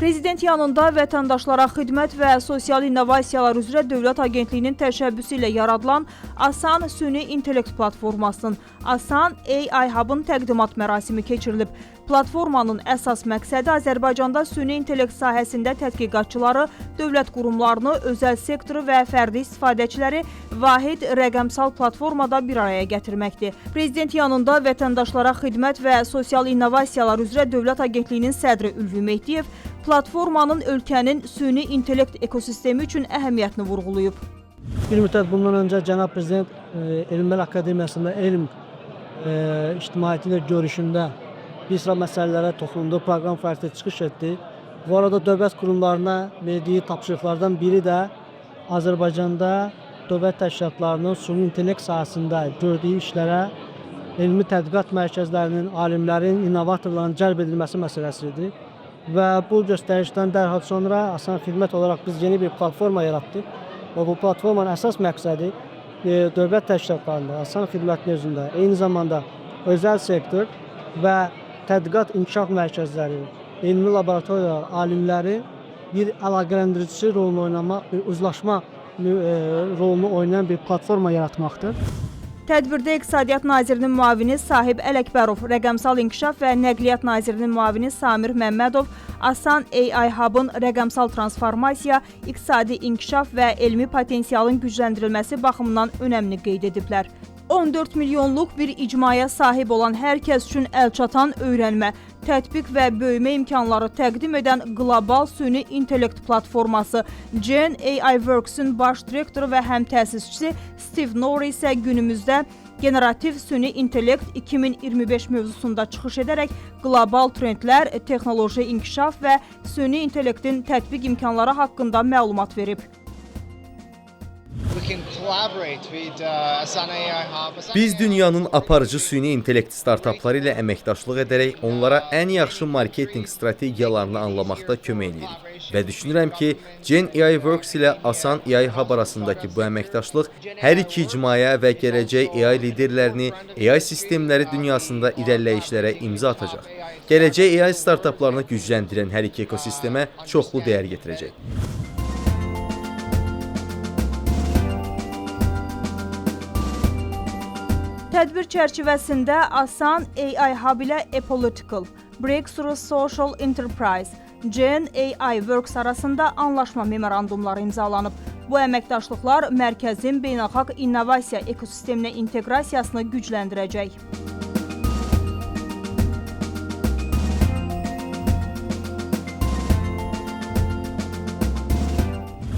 Prezident yanında Vətəndaşlara Xidmət və Sosial İnnovasiyalar üzrə Dövlət Agentliyinin təşəbbüsü ilə yaradılan Asan Süni İntellekt platformasının Asan AI Hub-ın təqdimat mərasimi keçirilib. Platformanın əsas məqsədi Azərbaycanda süni intellekt sahəsində tədqiqatçıları, dövlət qurumlarını, özəl sektoru və fərdi istifadəçiləri vahid rəqəmsal platformada bir araya gətirməkdir. Prezident yanında Vətəndaşlara Xidmət və Sosial İnnovasiyalar üzrə Dövlət Agentliyinin sədri Ülvi Mehdiyev platformanın ölkənin süni intellekt ekosistemi üçün əhəmiyyətini vurğulayıb. Bir müddət bundan öncə Cənab Prezident Elmlər Akademiyasında elm ictimaiyyəti ilə görüşündə bir sıra məsələlərə toxundu, proqram fəaliyyətə çıxış etdi. Bu arada dövlət qurumlarına verdiyi tapşırıqlardan biri də Azərbaycanda dövlət təşkilatlarının süni intellekt sahəsində gördüyü işlərə elmi tədqiqat mərkəzlərinin, alimlərin, innovatorların cəlb edilməsi məsələsidir. Və bu göstərişdən dərhal sonra Asan Xidmət olaraq biz yeni bir platforma yaratdıq. Və bu platformanın əsas məqsədi dövlət təşkilatlarında, Asan Xidmətin özündə, eyni zamanda özəl sektor və tədqiqat inkişaf mərkəzləri, elmi laboratoriyalar, alimlərin bir əlaqələndiricisi rolunu oynamaq, bir uzlaşma rolunu oynayan bir platforma yaratmaqdır. Tədbirdə İqtisadiyyat Nazirinin müavini Sahib Ələkbərov, Rəqəmsal İnkişaf və Nəqliyyat Nazirinin müavini Samir Məmmədov, Asan AI Hub-ın rəqəmsal transformasiya, iqtisadi inkişaf və elmi potensialın gücləndirilməsi baxımından önəmini qeyd ediblər. 14 milyonluq bir icmaya sahib olan hər kəs üçün əlçatan öyrənmə, tətbiq və böyümə imkanları təqdim edən qlobal süni intellekt platforması Gen AI Works-ün baş direktoru və həm təsisçisi Steve Norrie isə günümüzdə generativ süni intellekt 2025 mövzusunda çıxış edərək qlobal trendlər, texnoloji inkişaf və süni intellektin tətbiq imkanları haqqında məlumat verib. Biz dünyanın aparıcı süni intellekt startapları ilə əməkdaşlıq edərək onlara ən yaxşı marketinq strategiyalarını anlamaqda kömək edirik. Və düşünürəm ki, Gen AI Works ilə Asan AI Hub arasındakı bu əməkdaşlıq hər iki icmaya və gələcək AI liderlərini AI sistemləri dünyasında irəliləyişlərə imza atacaq. Gələcək AI startaplarını gücləndirən hər iki ekosistemə çoxlu dəyər gətirəcək. Tədbir çərçivəsində Asan AI Hub ilə Apolitical, Breakthrough Social Enterprise, Gen AI Works arasında anlaşma memorandumları imzalanıb. Bu əməkdaşlıqlar mərkəzin beynəlxalq innovasiya ekosisteminə inteqrasiyasını gücləndirəcək.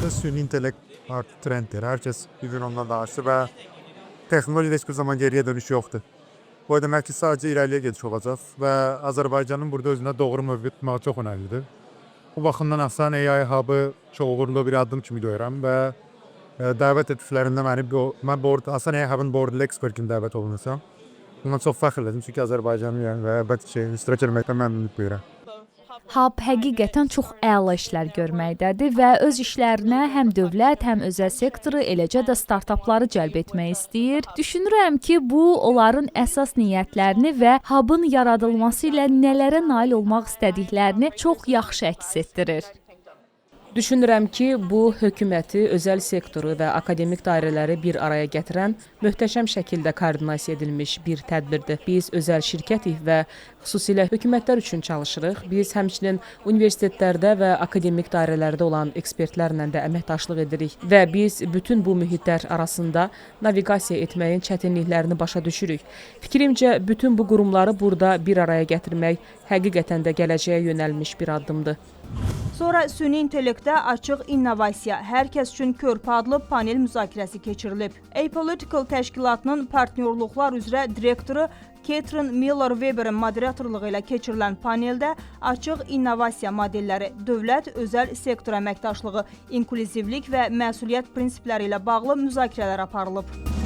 Süni intellekt artık trenddir. Herkes bir gün ondan danışır və texnolojide hiçbir zaman geriye dönüş yoktur. Bu demek ki sadece ileriye gidiş olacak ve Azerbaycan'ın burada özünde doğru mövqe tutmağı çok önemlidir. Bu baxımdan Asan AI Hub-ı çox uğurlu bir adım kimi görürəm və dəvət etdiklərində mən Asan AI Hub-ın board expert kimi dəvət olunursam. Bundan çox fəxr edirəm çünki Azərbaycanlıyam və iştirak etməkdən məmnunluq duyuram. Hub həqiqətən çox əla işlər görməkdədir və öz işlərinə həm dövlət, həm özəl sektoru, eləcə də startapları cəlb etmək istəyir. Düşünürəm ki, bu onların əsas niyyətlərini və Hub-ın yaradılması ilə nələrə nail olmaq istədiklərini çox yaxşı əks etdirir. Düşünürəm ki, bu hökuməti, özəl sektoru və akademik dairələri bir araya gətirən möhtəşəm şəkildə koordinasiya edilmiş bir tədbirdir. Biz özəl şirkətik və xüsusilə hökumətlər üçün çalışırıq. Biz həmçinin universitetlərdə və akademik dairələrdə olan ekspertlərlə də əməkdaşlıq edirik və biz bütün bu mühitlər arasında naviqasiya etməyin çətinliklərini başa düşürük. Fikrimcə, bütün bu qurumları burada bir araya gətirmək həqiqətən də gələcəyə yönəlmiş bir addımdır. Sonra süni intellektdə açıq innovasiya, hər kəs üçün körpə adlı panel müzakirəsi keçirilib. Apolitical təşkilatının partnyorluqlar üzrə direktoru Catherine Miller-Weber'in moderatorluğu ilə keçirilən paneldə açıq innovasiya modelləri, dövlət, özəl sektor əməkdaşlığı, inklüzivlik və məsuliyyət prinsipləri ilə bağlı müzakirələr aparılıb.